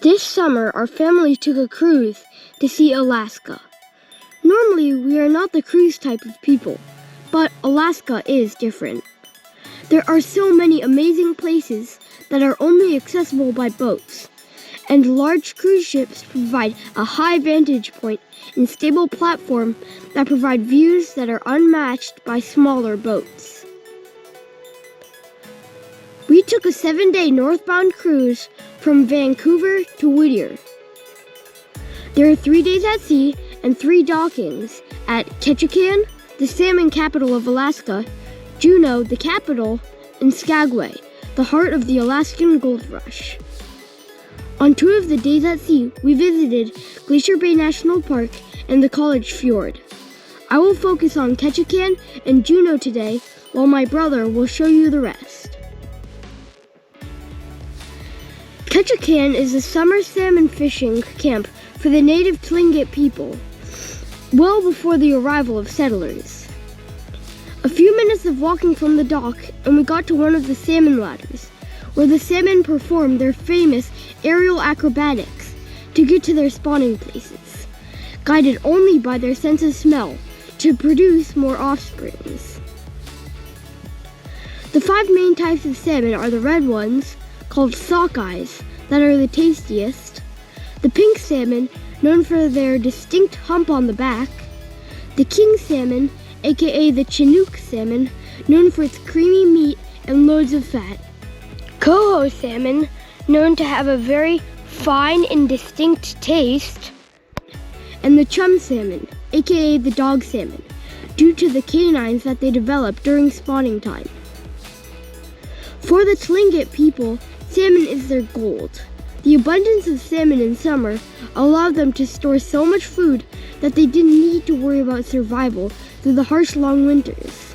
This summer, our family took a cruise to see Alaska. Normally, we are not the cruise type of people, but Alaska is different. There are so many amazing places that are only accessible by boats, and large cruise ships provide a high vantage point and stable platform that provide views that are unmatched by smaller boats. We took a 7-day northbound cruise from Vancouver to Whittier. There are 3 days at sea and 3 dockings at Ketchikan, the salmon capital of Alaska, Juneau, the capital, and Skagway, the heart of the Alaskan gold rush. On 2 of the days at sea, we visited Glacier Bay National Park and the College Fjord. I will focus on Ketchikan and Juneau today, while my brother will show you the rest. Ketchikan is a summer salmon fishing camp for the native Tlingit people, well before the arrival of settlers. A few minutes of walking from the dock, and we got to one of the salmon ladders, where the salmon perform their famous aerial acrobatics to get to their spawning places, guided only by their sense of smell to produce more offsprings. The 5 main types of salmon are the red ones, called sockeyes, that are the tastiest, the pink salmon, known for their distinct hump on the back, the king salmon, aka the Chinook salmon, known for its creamy meat and loads of fat, coho salmon, known to have a very fine and distinct taste, and the chum salmon, aka the dog salmon, due to the canines that they develop during spawning time. For the Tlingit people, salmon is their gold. The abundance of salmon in summer allowed them to store so much food that they didn't need to worry about survival through the harsh long winters.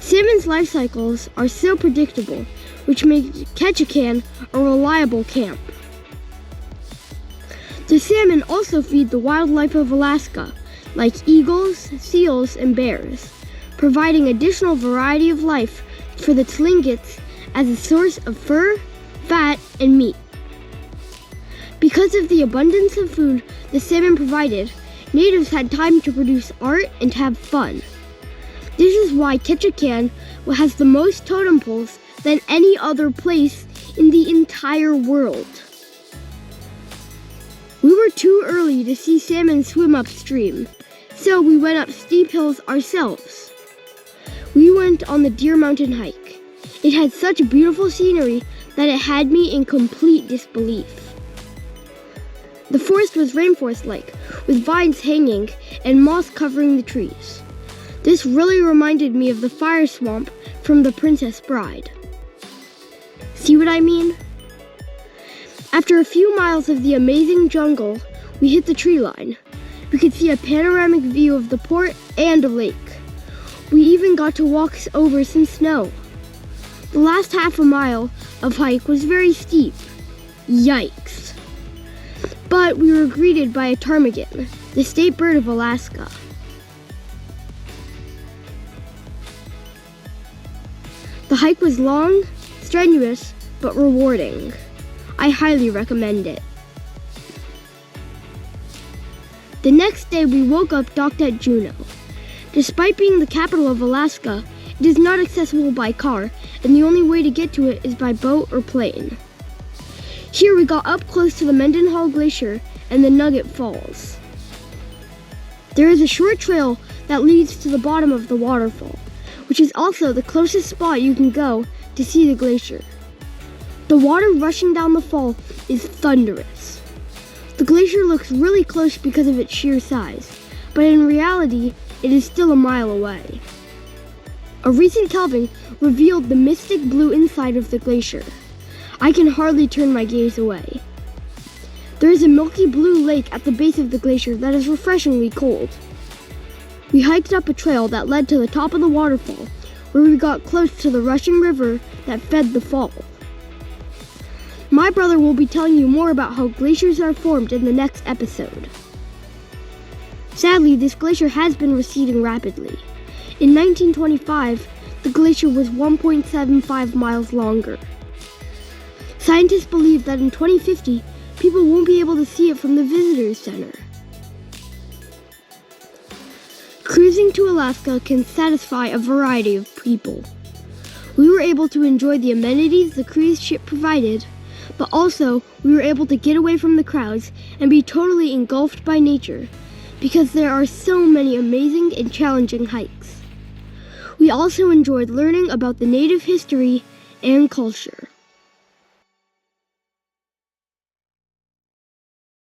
Salmon's life cycles are so predictable, which makes Ketchikan a reliable camp. The salmon also feed the wildlife of Alaska, like eagles, seals, and bears, providing additional variety of life for the Tlingits as a source of fur, fat, and meat. Because of the abundance of food the salmon provided, natives had time to produce art and have fun. This is why Ketchikan has the most totem poles than any other place in the entire world. We were too early to see salmon swim upstream, so we went up steep hills ourselves. We went on the Deer Mountain hike. It had such beautiful scenery that it had me in complete disbelief. The forest was rainforest-like, with vines hanging and moss covering the trees. This really reminded me of the fire swamp from The Princess Bride. See what I mean? After a few miles of the amazing jungle, we hit the tree line. We could see a panoramic view of the port and a lake. We even got to walk over some snow. The last half a mile of hike was very steep. Yikes. But we were greeted by a ptarmigan, the state bird of Alaska. The hike was long, strenuous, but rewarding. I highly recommend it. The next day we woke up docked at Juneau. Despite being the capital of Alaska, it is not accessible by car, and the only way to get to it is by boat or plane. Here we got up close to the Mendenhall Glacier and the Nugget Falls. There is a short trail that leads to the bottom of the waterfall, which is also the closest spot you can go to see the glacier. The water rushing down the fall is thunderous. The glacier looks really close because of its sheer size, but in reality, it is still a mile away. A recent calving revealed the mystic blue inside of the glacier. I can hardly turn my gaze away. There is a milky blue lake at the base of the glacier that is refreshingly cold. We hiked up a trail that led to the top of the waterfall, where we got close to the rushing river that fed the fall. My brother will be telling you more about how glaciers are formed in the next episode. Sadly, this glacier has been receding rapidly. In 1925, the glacier was 1.75 miles longer. Scientists believe that in 2050, people won't be able to see it from the visitor center. Cruising to Alaska can satisfy a variety of people. We were able to enjoy the amenities the cruise ship provided, but also we were able to get away from the crowds and be totally engulfed by nature, because there are so many amazing and challenging hikes. We also enjoyed learning about the native history and culture.